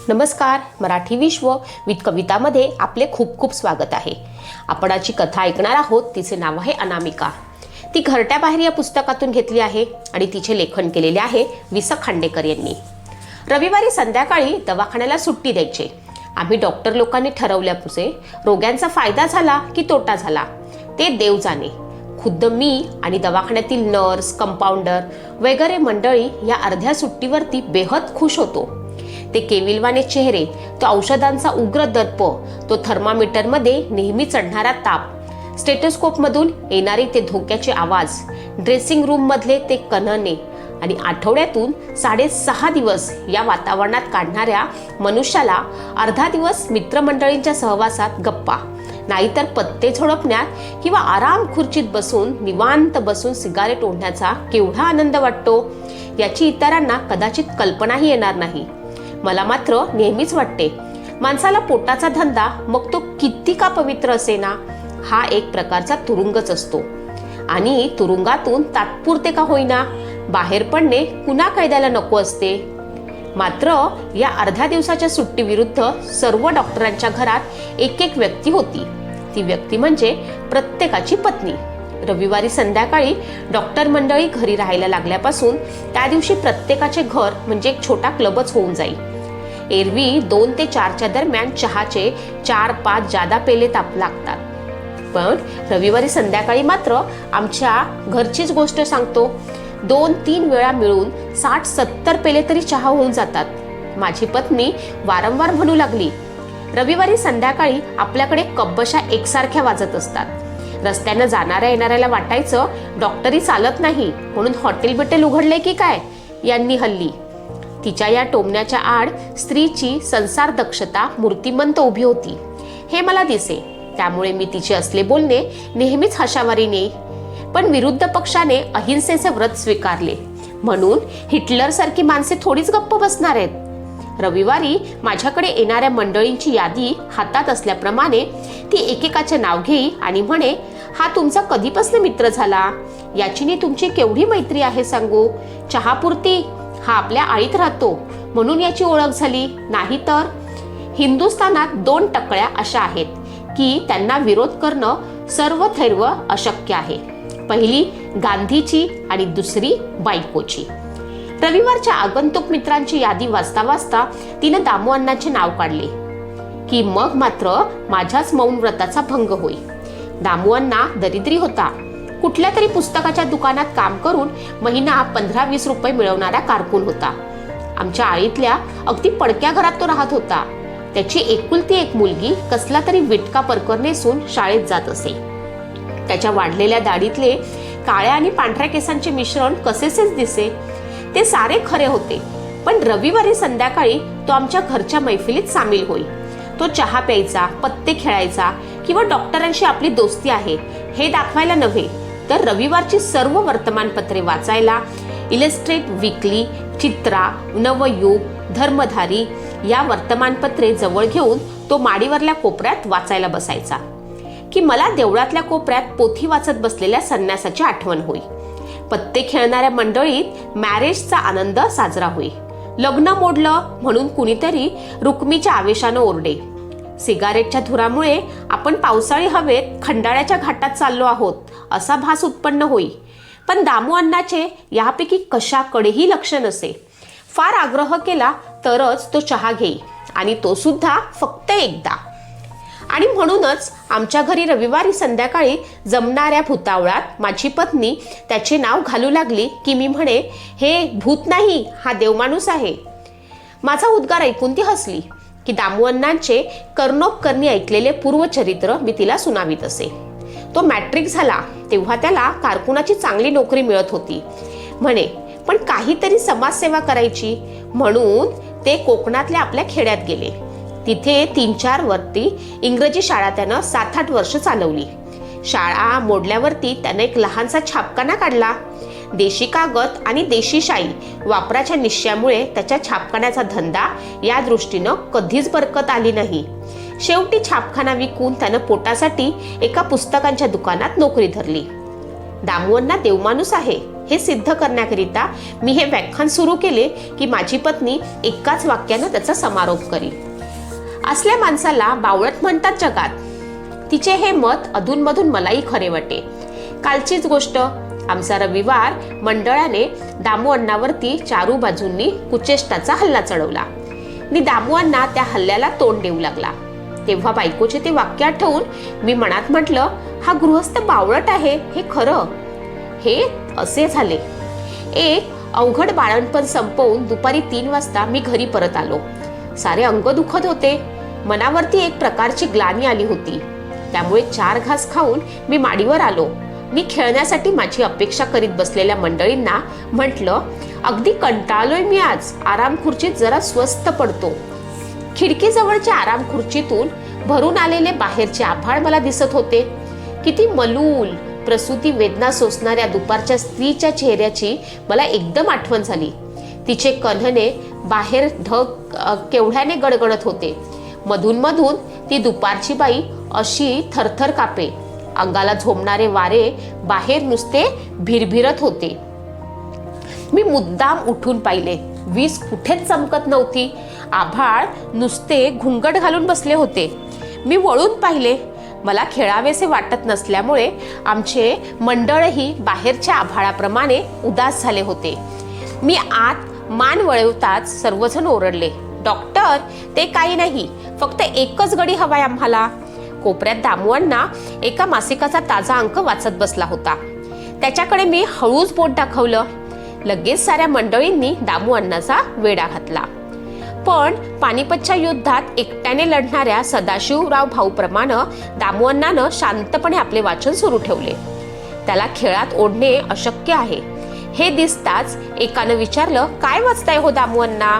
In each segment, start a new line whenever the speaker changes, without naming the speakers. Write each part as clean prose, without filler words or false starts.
नमस्कार. मराठी विश्व विथ कवितामध्ये आपले खूप खूप स्वागत आहे. आपण आजची कथा ऐकणार आहोत. तिचे नाव आहे अनामिका. ती घरट्याबाहेर या पुस्तकातून घेतली आहे आणि तिचे लेखन केलेले आहे वि.स. खांडेकर यांनी. रविवारी संध्याकाळी दवाखान्याला सुट्टी द्यायची. आम्ही डॉक्टर लोकांनी ठरवल्यापुढे रोग्यांचा फायदा झाला की तोटा झाला ते देव जाणे. खुद्द मी आणि दवाखान्यातील नर्स, कंपाऊंडर वगैरे मंडळी या अर्ध्या सुट्टीवरती बेहद खुश होतो. ते केविलवाने चेहरे, तो औषधांचा उग्र दर्प, तो थर्मामीटरमध्ये नेहमी चढणारा ताप, स्टेटोस्कोपमधून येणारे ते धोक्याचे आवाज, ड्रेसिंग रूममधले ते कणणे आणि आठवड्यातून 6.5 दिवस या वातावरणात काढणाऱ्या मनुष्याला अर्धा दिवस मित्रमंडळींच्या सहवासात गप्पा, नाहीतर पत्ते झोडपण्यात किंवा आराम खुर्चीत बसून निवांत बसून सिगारेट ओढण्याचा केवढा आनंद वाटतो याची इतरांना कदाचित कल्पनाही येणार नाही. मला मात्र नेहमीच वाटते, माणसाला पोटाचा धंदा मग तो किती का पवित्र असेना, हा एक प्रकारचा तुरुंगच असतो आणि तुरुंगातून तात्पुरते का होईना बाहेर पडणे कुणा कायद्याला नको असते. मात्र या अर्ध्या दिवसाच्या सुट्टीविरुद्ध सर्व डॉक्टरांच्या घरात एक एक व्यक्ती होती. ती व्यक्ती म्हणजे प्रत्येकाची पत्नी. रविवारी संध्याकाळी डॉक्टर मंडळी घरी राहायला लागल्यापासून त्या दिवशी प्रत्येकाचे घर म्हणजे एक छोटा क्लबच होऊन जाईल. एरवी 2 ते 4च्या दरम्यान चहाचे 4-5 जादा पेले ताप लागतात. पण रविवारी संध्याकाळी मात्र आमच्या घरचीच गोष्ट सांगतो, 2-3 वेळा मिळून 60-70 पेले तरी चहा होऊन जातात. माझी पत्नी वारंवार म्हणू लागली, रविवारी संध्याकाळी आपल्याकडे कब्बशा एकसारख्या वाजत असतात. रस्त्यानं जाणाऱ्या येणाऱ्याला वाटायचं डॉक्टरी चालत नाही म्हणून हॉटेल बिटेल उघडले की काय यांनी हल्ली. तिच्या या टोमण्याच्या आड स्त्रीची संसार दक्षता मूर्तिमंत उभी होती हे मला दिसे. त्यामुळे मी तिचे असले बोलणे नेहमीच हशावारी नेई. पण विरुद्ध पक्षाने अहिंसेचे व्रत स्वीकारले म्हणून हिटलर सारखी माणसे थोडीच गप्प बसणार आहेत. रविवारी माझ्याकडे येणाऱ्या मंडळींची यादी हातात असल्याप्रमाणे ती एकेकाचे नाव घेई आणि म्हणे, हा तुमचा कधीपासून मित्र झाला, याचीनी तुमची केवढी मैत्री आहे सांगू. चहापुरती हा आपल्या आळीत राहतो म्हणून याची ओळख झाली, नाही तर. हिंदुस्थानात 2 टकळ्या अशा आहेत की त्यांना विरोध करणं सर्वथैर्व अशक्य आहे. पहिली गांधीची आणि दुसरी बायकोची. रविवारच्या आगंतुक मित्रांची यादी वाचता वाचता तिने दामू अण्णांचे नाव काढले की मग मात्र माझ्याच मौन व्रताचा भंग होई. दामू अण्णा दरिद्री होता. कुठल्या तरी पुस्तकाच्या दुकानात काम करून महिना 15-20 रुपये मिळवणारा कारकून होता. आमच्या आळीतल्या अगदी पडक्या घरात तो राहत होता. त्याची एकुलती एक मुलगी कसला तरी विटका परकर नेसून शाळेत जात असे. त्याच्या वाढलेल्या दाढीतले काळ्या आणि पांढऱ्या केसांचे मिश्रण कसेसेच दिसे. ते सारे खरे होते. पण रविवारी संध्याकाळी तो आमच्या घरच्या मैफिलीत सामील होई. तो चहा प्यायचा, पत्ते खेळायचा किंवा डॉक्टरांशी आपली दोस्ती आहे हे दाखवायला नव्हे, तर रविवारची सर्व वर्तमानपत्रे वाचायला, इलस्ट्रेट वीकली, चित्रा, नवयुग, धर्मधारी या वर्तमानपत्रे जवळ घेऊन तो माडीवरल्या कोपऱ्यात वाचायला बसायचा की मला देवळातल्या कोपऱ्यात पोथी वाचत बसलेल्या संन्यासाची आठवण होई. पत्ते खेळणाऱ्या मंडळीत मॅरेजचा आनंद साजरा होई. लग्न मोडलं म्हणून कुणीतरी रुक्मीच्या आवेशानं ओरडे. सिगारेटच्या धुरामुळे आपण पावसाळी हवेत खंडाळ्याच्या घाटात चाललो आहोत असा भास उत्पन्न होई. पण दामू अण्णाचे यापैकी कशाकडेही लक्ष नसे. फार आग्रह केला तरच तो चहा घेई आणि तो सुद्धा फक्त एकदा. आणि म्हणूनच आमच्या घरी रविवारी संध्याकाळी जमणाऱ्या भूतावळात माझी पत्नी त्याचे नाव घालू लागली की मी म्हणे, हे भूत नाही, हा देवमाणूस आहे. माझा उद्गार ऐकून ती हसली की दामू अण्णांचे कर्णोपकर्णी ऐकलेले पूर्वचरित्र मी तिला सुनावीत असे. तो मॅट्रिक झाला तेव्हा त्याला कारकुनाची चांगली नोकरी मिळत होती म्हणे, पण काहीतरी समाजसेवा करायची म्हणून ते कोकणातल्या आपल्या खेड्यात गेले. तिथे 3-4 वर्षी इंग्रजी शाळा त्यानं 7-8 वर्ष चालवली. शाळा मोडल्यावरती त्यानं एक लहानसा छापखाना काढला. देशी कागद आणि देशी शाई वापराच्या निश्चयामुळे त्याच्या छापखान्याचा धंदा या दृष्टीनं कधीच बरकत आली नाही. शेवटी छापखाना विकून त्यानं पोटासाठी एका पुस्तकांच्या दुकानात नोकरी धरली. दामुअण्णा देवमाणूस आहे हे सिद्ध करण्याकरिता मी हे व्याख्यान सुरू केले की माझी पत्नी एकाच वाक्यानं त्याचा समारोप करी. असल्या माणसाला बावळट म्हणतात जगात. तिचे हे मत अधूनमधून मलाही खरे वाटे. कालचीच गोष्ट. आमचा रविवार मंडळाने दामुअण्णावरती चारू बाजूंनी कुचेष्टाचा हल्ला चढवला आणि दामुअण्णा त्या हल्ल्याला तोंड देऊ लागला. तेव्हा बायकोचे ते वाक्य आठवून मी मनात म्हटलं, हा गृहस्थ बावळट आहे हे खरं. हे असे झाले. एक अवघड बाळणपण संपवून दुपारी 3 वाजता मी घरी परत आलो. सारे अंग दुखत होते. मनावरती एक प्रकारची ग्लानी आली होती. त्यामुळे 4 घास खाऊन मी माडीवर आलो. मी खेळण्यासाठी माझी अपेक्षा करीत बसलेल्या मंडळींना म्हटलं, अगदी कंटाळलोय मी आज. आराम खुर्चीत जरा स्वस्थ पडतो. खिडकीजवळच्या आराम खुर्चीतून भरून आलेले बाहेरचे आभाळ मला दिसत होते. किती मलूल प्रसूती वेदना सोसणाऱ्या दुपारच्या स्त्रीच्या चेहऱ्याची मला एकदम आठवण झाली. तिचे कण्हणे बाहेर ढग केवढ्याने गडगडत होते. मधून मधून ती दुपारची बाई अशी थरथर कापे. अंगाला झोंबणारे वारे बाहेर नुसते भिरभिरत होते. मी मुद्दाम उठून पाहिले. वीज कुठेच चमकत नव्हती. आभाळ नुसते घुंगट घालून बसले होते. मी वळून पाहिले. मला खेळावेसे वाटत नसल्यामुळे आमचे मंडळही बाहेरच्या आभाळाप्रमाणे उदास झाले होते. मी आत मान वळवताच सर्वजण ओरडले, डॉक्टर ते काही नाही, फक्त एकच गडी हवाय आम्हाला. कोपऱ्यात दामुअण्णा एका मासिकाचा ताजा अंक वाचत बसला होता. त्याच्याकडे मी हळूच बोट दाखवलं. लगेच साऱ्या मंडळींनी दामुअण्णाचा वेढा घातला. पण पानिपतच्या युद्धात एकट्याने लढणाऱ्या सदाशिवराव भाऊप्रमाणे दामुअण्णानं शांतपणे आपले वाचन सुरू ठेवले. त्याला खेळात ओढणे अशक्य आहे हे दिसताच एकानं विचारलं, काय वाचताय हो दामुअण्णा?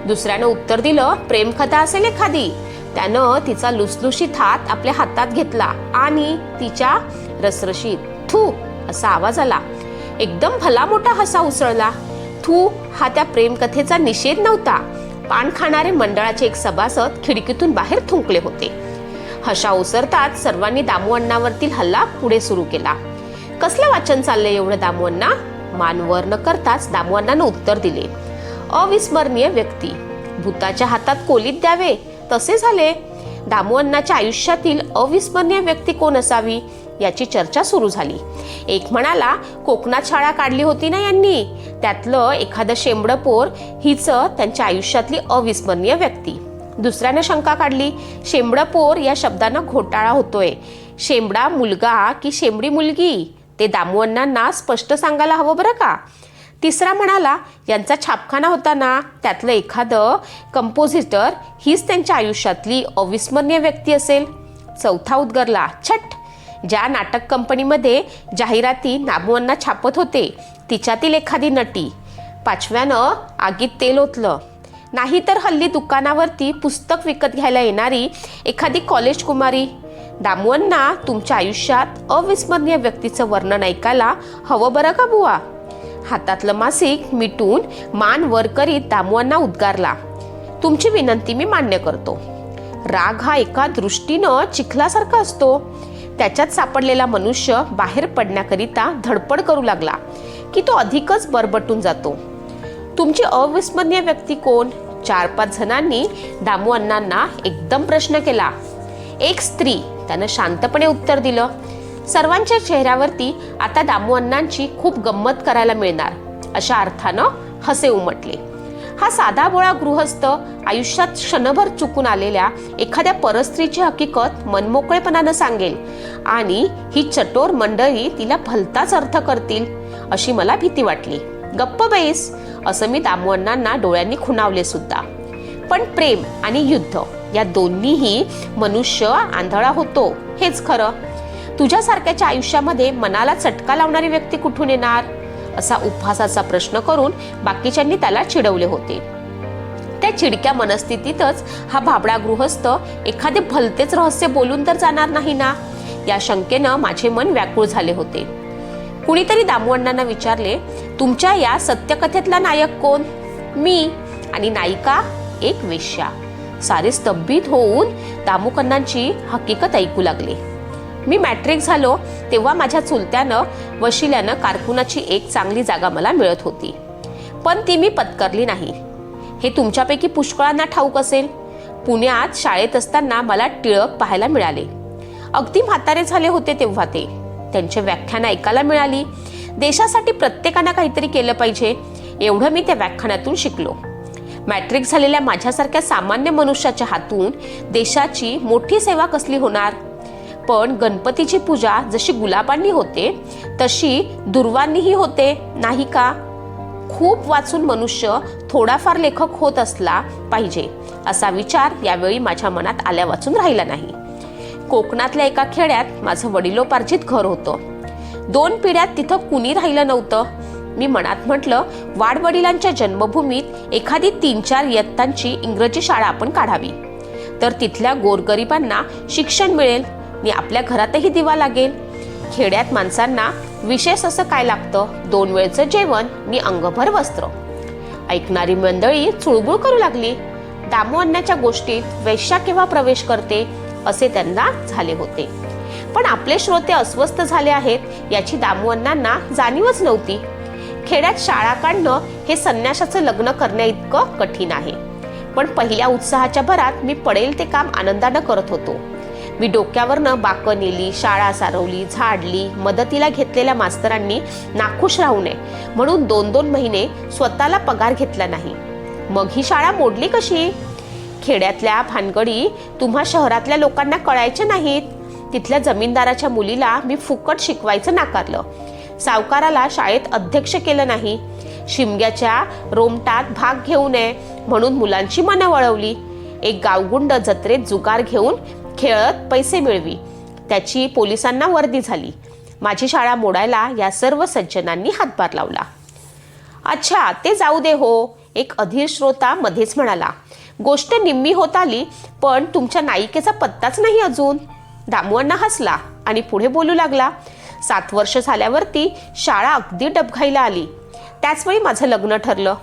दुसऱ्यानं उत्तर दिलं, प्रेमकथा असेल एखादी. त्यानं तिचा लुसलुशीत हात आपल्या हातात घेतला आणि तिच्या रसरशीत थू असा आवाज आला. एकदम भला मोठा हसा उसळला. थू हा त्या प्रेमकथेचा निषेध नव्हता. पान खाणारे मंडळाचे एक सभासद खिडकीतून बाहेर थुंकले होते. हशा ओसरताच सर्वांनी दामुअण्णावरतील हल्ला पुढे सुरू केला. कसलं वाचन चाललंय एवढं दामुअण्णा? मान वर न करताच दामुअण्णानं उत्तर दिले, अविस्मरणीय व्यक्ती. भूताच्या हातात कोलीत द्यावे तसे झाले. दामुअण्णाच्या आयुष्यातील अविस्मरणीय व्यक्ती कोण असावी याची चर्चा सुरू झाली. एक म्हणाला, कोकणात शाळा काढली होती ना यांनी, त्यातलं एखादं शेंबडपोर हीच त्यांच्या आयुष्यातली अविस्मरणीय व्यक्ती. दुसऱ्यानं शंका काढली, शेंबडपोर या शब्दानं घोटाळा होतोय. शेंबडा मुलगा की शेंबडी मुलगी ते दामुअण्णांना स्पष्ट सांगायला हवं बरं का. तिसरा म्हणाला, यांचा छापखाना होता ना, त्यातलं एखादं कंपोजिटर हीच त्यांच्या आयुष्यातली अविस्मरणीय व्यक्ती असेल. चौथा उद्गरला, छट, ज्या नाटक कंपनीमध्ये जाहिराती दामुअण्णा छापत होते तिच्यातील एखादी नटी. पाचव्यानं आगीत तेल ओतलं. नाही तर हल्ली दुकानावरती पुस्तक विकत घ्यायला येणारी एखादी कॉलेज कुमारी. दामुअण्णा, तुमच्या आयुष्यात अविस्मरणीय व्यक्तीचं वर्णन ऐकायला हवं बरं का बुवा. हातातलं मासिक मिटून मान वर करीत दामुअण्णा उद्गारला, तुमची विनंती मी मान्य करतो. राग हा एका दृष्टीनं चिखलासारखा असतो. त्याच्यात सापडलेला मनुष्य बाहेर पडण्याकरिता धडपड करू लागला की तो अधिकच बरबटून जातो. तुमची अविस्मरणीय व्यक्ती कोण? 4-5 जणांनी दामुअण्णांना एकदम प्रश्न केला. एक स्त्री, त्यानं शांतपणे उत्तर दिलं. सर्वांच्या चेहऱ्यावरती आता दामुअण्णांची खूप गंमत करायला मिळणार अशा अर्थानं हसे उमटले. हा साधा बोळा गृहस्थ आयुष्यात क्षणभर चुकून आलेल्या एखाद्या परस्त्रीची हकीकत मनमोकळेपणानं सांगेल आणि ही चटोर मंडळी तिला भलताच अर्थ करतील अशी मला भीती वाटली. गप्प बैस असं मी दामुअण्णांना डोळ्यांनी खुणावले सुद्धा. पण प्रेम आणि युद्ध या दोन्हीही मनुष्य आंधळा होतो हेच खरं. तुझ्यासारख्याच्या आयुष्यामध्ये मनाला चटका लावणारी व्यक्ती कुठून येणार असा उपहासाचा प्रश्न करून बाकीच्यांनी त्याला चिडवले होते. त्या चिडक्या मनस्थितीतच हा भाबडा गृहस्थ एखादे भलतेच रहस्य बोलून तर जाणार नाही ना या शंकेनं माझे मन व्याकुळ झाले होते. कुणीतरी दामुअण्णांना विचारले, तुमच्या या सत्यकथेतला नायक कोण? मी. आणि नायिका एक वेश्या. सारे स्तंभित होऊन दामुअण्णांची हकीकत ऐकू लागले. मी मॅट्रिक झालो तेव्हा माझ्या चुलत्यानं वशिल्यानं कारकुनाची एक चांगली जागा मला मिळत होती, पण ती मी पत्करली नाही. हे तुमच्यापैकी पुष्कळांना ठाऊक असेल. पुण्यात शाळेत असताना मला टिळक पाहायला मिळाले. अगदी म्हातारे झाले होते तेव्हा ते. त्यांचे व्याख्यान ऐकायला मिळाली. देशासाठी प्रत्येकानं काहीतरी केलं पाहिजे एवढं मी त्या व्याख्यानातून शिकलो. मॅट्रिक झालेल्या माझ्यासारख्या सामान्य मनुष्याच्या हातून देशाची मोठी सेवा कसली होणार. पण गणपतीची पूजा जशी गुलाबांनी होते तशी दुर्वांनीही होते नाही का. खूप वाचून मनुष्य थोडाफार लेखक होत असला पाहिजे असा विचार यावेळी माझ्या मनात आल्या वाचून राहिला नाही. कोकणातल्या एका खेड्यात माझं वडिलोपार्जित घर होतं. 2 पिढ्यात तिथं कुणी राहिलं नव्हतं. मी मनात म्हटलं, वाडवडिलांच्या जन्मभूमीत एखादी 3-4 इयत्तांची इंग्रजी शाळा आपण काढावी, तर तिथल्या गोरगरिबांना शिक्षण मिळेल आणि आपल्या घरातही दिवा लागेल. खेड्यात माणसांना विशेष असं काय लागतं, 2 वेळचं जेवण आणि अंगभर वस्त्र. ऐकणारी मंडळी चुळबुळ करू लागली. दामू अण्णाच्या गोष्टीत वेश्या केव्हा प्रवेश करते असे त्यांना झाले होते. पण आपले श्रोते अस्वस्थ झाले आहेत याची दामू अण्णांना जाणीवच नव्हती. खेड्यात शाळा काढणं हे संन्याशाचं लग्न करण्या इतकं कठीण आहे. पण पहिल्या उत्साहाच्या भरात मी पडेल ते काम आनंदानं करत होतो. मी डोक्यावरनं बाकं नेली, शाळा सारवली, झाडली. मदतीला घेतलेल्या मास्तरांनी नाखुश राहू नये म्हणून 2-2 महिने स्वतःला पगार घेतला नाही. मग ही शाळा मोडली कशी. खेड्यातल्या भानगडी तुम्हा शहरातल्या लोकांना कळायच्या नाहीत. तिथल्या जमीनदाराच्या मुलीला मी फुकट शिकवायचं नाकारलं. सावकाराला शाळेत अध्यक्ष केलं नाही. शिमग्याच्या रोमटात भाग घेऊ नये म्हणून मुलांची मनं वळवली. एक गावगुंड जत्रेत जुगार घेऊन खेळत पैसे मिळवी, त्याची पोलिसांना वर्दी झाली. माझी शाळा मोडायला या सर्व सज्जनांनी हातभार लावला. अच्छा, ते जाऊ दे हो, एक अधीर श्रोता मध्येच म्हणाला. गोष्ट निम्मी होत आली पण तुमच्या नायिकेचा पत्ताच नाही अजून. दामू अण्णा हसला आणि पुढे बोलू लागला. 7 वर्ष झाल्यावरती शाळा अगदी डबघाईला आली. त्याचवेळी माझं लग्न ठरलं.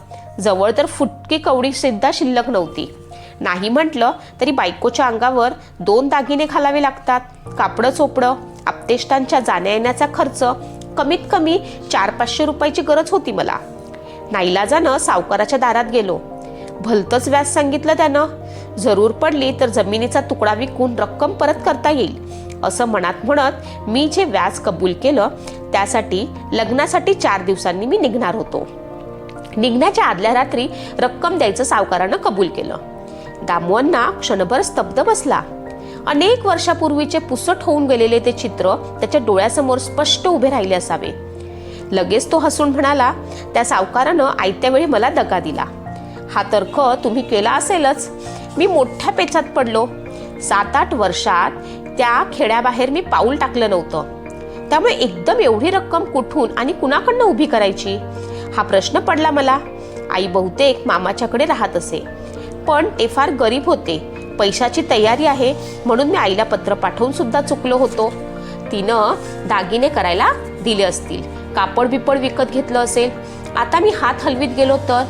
जवळ तर फुटकी कवडी सुद्धा शिल्लक नव्हती. नाही म्हटलं तरी बायकोच्या अंगावर 2 दागिने घालावे लागतात. कापडं चोपडं, आपतेष्टांच्या जाण्या येण्याचा खर्च, कमीत कमी 400-500 रुपयाची गरज होती मला. नाईलाजानं सावकाराच्या दारात गेलो. भलतंच व्याज सांगितलं त्यानं. जरूर पडली तर जमिनीचा तुकडा विकून रक्कम परत करता येईल असं मनात म्हणत मी जे व्याज कबूल केलं त्यासाठी लग्नासाठी 4 दिवसांनी मी निघणार होतो. निघण्याच्या आदल्या रात्री रक्कम द्यायचं सावकारानं कबूल केलं. दामू अण्णा क्षणभर स्तब्ध बसला. अनेक वर्षापूर्वीचे पुसट होऊन गेलेले ते चित्र त्याच्या डोळ्यासमोर स्पष्ट उभे राहिले असावे. लगेच तो हसून म्हणाला, त्या सावकारानं आयत्या वेळी मला दगा दिला. हा तर्क तुम्ही केला असेलच. मी मोठ्या पेचात पडलो. 7-8 वर्षात त्या खेड्याबाहेर मी पाऊल टाकलं नव्हतं. त्यामुळे एकदम एवढी रक्कम कुठून आणि कुणाकडनं उभी करायची हा प्रश्न पडला मला. आई बहुतेक मामाच्याकडे राहत असे, पण ते फार गरीब होते. पैशाची तयारी आहे म्हणून मी आईला पत्र पाठवून सुद्धा चुकलो होतो. तिनं दागिने करायला दिले असतील, कापड बिपड विकत घेतलं असेल. आता मी हात हलवीत गेलो तर.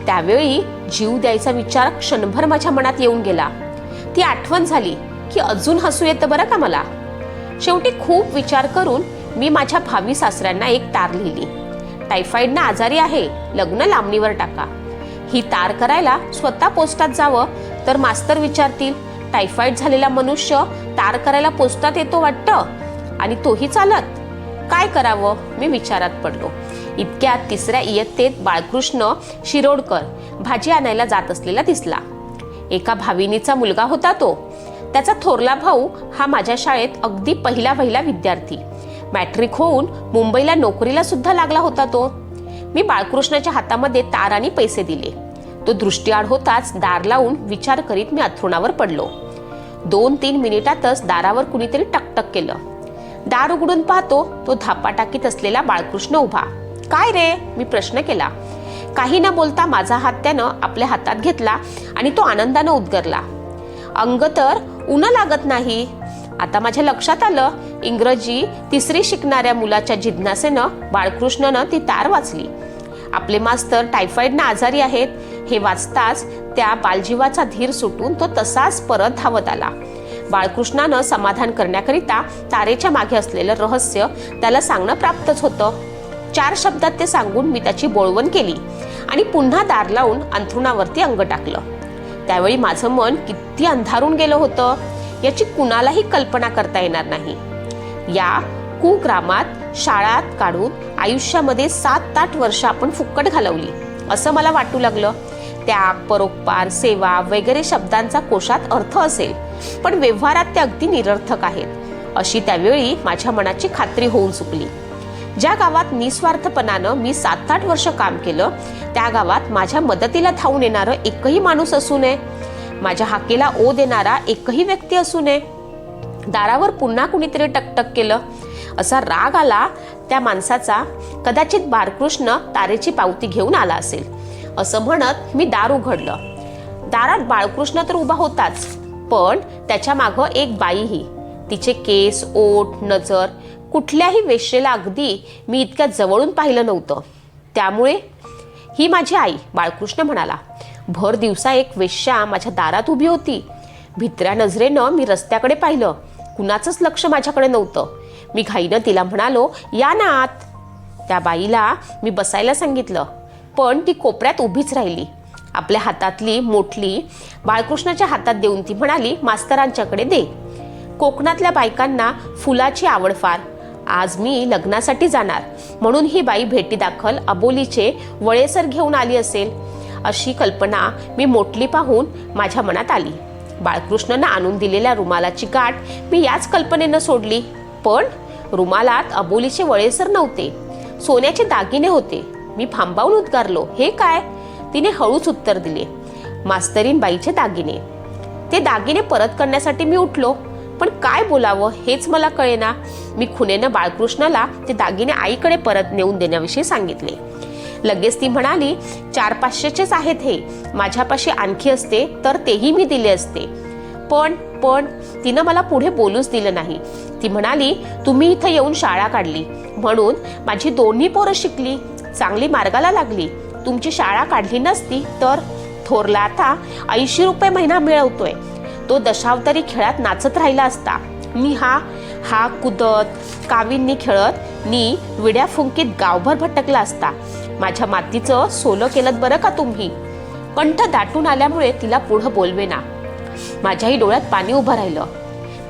त्यावेळी जीव द्यायचा विचार क्षणभर माझ्या मनात येऊन गेला. ती आठवण झाली की अजून हसू येतं बरं का मला. शेवटी खूप विचार करून मी माझ्या भावी सासऱ्यांना एक तार लिहिली. टायफॉइडनं आजारी आहे, लग्न लांबणीवर टाका. ही तार करायला स्वतः पोस्टात जावं तर मास्तर विचारतील, टायफॉइड झालेला मनुष्य तार करायला पोस्टात येतो वाटतं, आणि तोही चालत. काय करावं मी विचारात पडलो. इतक्यात 3ऱ्या इयत्तेत बाळकृष्ण शिरोडकर भाजी आणायला जात असलेला दिसला. एका भाविनीचा मुलगा होता तो. त्याचा थोरला भाऊ हा माझ्या शाळेत अगदी पहिला विद्यार्थी. मॅट्रिक होऊन मुंबईला नोकरीला सुद्धा लागला होता तो. मी बाळकृष्णाच्या हातामध्ये तार आणि पैसे दिले. तो दृष्टीआड होताच दार लावून विचार करीत मी अंथरुणावर पडलो. 2-3 मिनिटातच दारावर कुणीतरी टकटक केलं. दार उघडून पाहतो तो धापा टाकीत असलेला बाळकृष्ण उभा. काय रे मी प्रश्न केला. काही न बोलता माझा हात त्यानं आपल्या हातात घेतला आणि तो आनंदानं उद्गरला, अंग तर ऊन लागत नाही. आता माझ्या लक्षात आलं, इंग्रजी 3री शिकणाऱ्या मुलाच्या जिज्ञासेनं बाळकृष्णनं ती तार वाचली. आपले मास्तर टायफॉइडनं आजारी आहेत हे वाचताच त्या बालजीवाचा धीर सुटून तो तसाच परत धावत आला. बाळकृष्णानं समाधान करण्याकरिता तारेच्या मागे असलेलं रहस्य त्याला सांगणं प्राप्तच होतं. 4 शब्दात ते सांगून मी त्याची बोळवण केली आणि पुन्हा दार लावून अंथरुणावरती अंग टाकलं. त्यावेळी माझं मन किती अंधारून गेलं होतं याची कुणालाही कल्पना करता येणार नाही. या कुग्रामात शाळात काढून आयुष्यामध्ये 7-8 वर्ष आपण फुक्कट घालवली असं मला वाटू लागलं. त्याग, परोपकार, सेवा वगैरे शब्दांचा कोशात अर्थ असेल, पण व्यवहारात ते अगदी निरर्थक आहेत अशी त्यावेळी माझ्या मनाची खात्री होऊन चुकली. ज्या गावात निस्वार्थपणानं मी 7-8 वर्ष काम केलं त्या गावात माझ्या मदतीला धावून येणारं एकही माणूस असू नये, माझ्या हाकेला ओ देणारा एकही व्यक्ती असू नये. दारावर पुन्हा कुणीतरी टकटक केलं असा राग आला त्या माणसाचा. कदाचित बाळकृष्ण तारेची पावती घेऊन आला असेल असं म्हणत मी दार उघडलं. दारात बाळकृष्ण तर उभा होताच, पण त्याच्या मागं एक बाईही. तिचे केस, ओठ, नजर कुठल्याही वेश्येला अगदी मी इतक्या जवळून पाहिलं नव्हतं. त्यामुळे ही माझी आई, बाळकृष्ण म्हणाला. भर दिवसा एक वेश्या माझ्या दारात उभी होती. भित्र्या नजरेनं मी रस्त्याकडे पाहिलं. कुणाचंच लक्ष माझ्याकडे नव्हतं. मी घाईनं तिला म्हणालो, या ना आत. त्या बाईला मी बसायला सांगितलं, पण ती कोपऱ्यात उभीच राहिली. आपल्या हातातली मोठली बाळकृष्णाच्या हातात देऊन ती म्हणाली, मास्तरांच्याकडे दे. कोकणातल्या बायकांना फुलाची आवड फार. आज मी लग्नासाठी जाणार म्हणून ही बाई भेटीदाखल अबोलीचे वळेसर घेऊन आली असेल अशी कल्पना मी मोठली पाहून माझ्या मनात आली. बाळकृष्णानं आणून दिलेल्या रुमालाची गाठ मी याच कल्पनेनं सोडली, पण रुमालात अबोलीचे वळेसर नव्हते, सोन्याचे दागिने होते. मी फांबावून उद्गारलो, हे काय? तिने हळूच उत्तर दिले, मास्तरीन बाईचे दागिने. ते दागिने परत करण्यासाठी मी उठलो, पण काय बोलावं हेच मला कळेना. मी खुनेनं बाळकृष्णाला ते दागिने आईकडे परत नेऊन देण्याविषयी सांगितले. लगेच ती म्हणाली, 400-500चेच आहेत हे. माझ्यापाशी आणखी असते तर तेही मी दिले असते. पण तिनं मला पुढे बोलूच दिलं नाही. ती म्हणाली, तुम्ही इथं येऊन शाळा काढली म्हणून माझी दोन्ही पोरं शिकली, चांगली मार्गाला लागली. तुमची शाळा काढली नसती तर थोरला आता 80 रुपये महिना मिळवतोय. तो दशावतारी खेळात नाचत राहिला असता. मी हा कुदत कावींनी खेळत नी विड्या फुंकीत गावभर भटकला असता. माझ्या मातीचं सोलं केलं बरं का तुम्ही. कंठ दाटून आल्यामुळे तिला पुढं बोलवेना. माझ्याही डोळ्यात पाणी उभं राहिलं.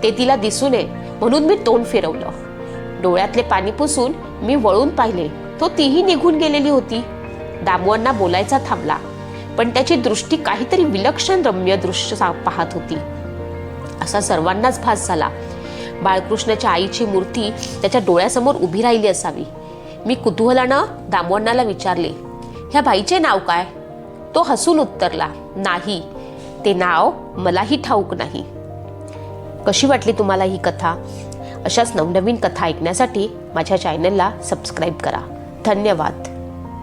ते तिला दिसू नये म्हणून मी तोंड फिरवलं. डोळ्यातले पाणी पुसून मी वळून पाहिले, तो तीही निघून गेलेली होती. दामुअण्णा बोलायचा थांबला, पण त्याची दृष्टी काहीतरी विलक्षण रम्य दृश्य पाहत होती असा सर्वांनाच भास झाला. बाळकृष्णाच्या आईची मूर्ती त्याच्या डोळ्यासमोर उभी राहिली असावी. मी कुतूहलानं दामुअण्णाला विचारले, ह्या बाईचे नाव काय? तो हसून उत्तरला, नाही, ते नाव मलाही ठाऊक नाही. कशी वाटली तुम्हाला ही कथा? अशाच नवनवीन कथा ऐकण्यासाठी माझ्या चॅनलला सबस्क्राईब करा. धन्यवाद.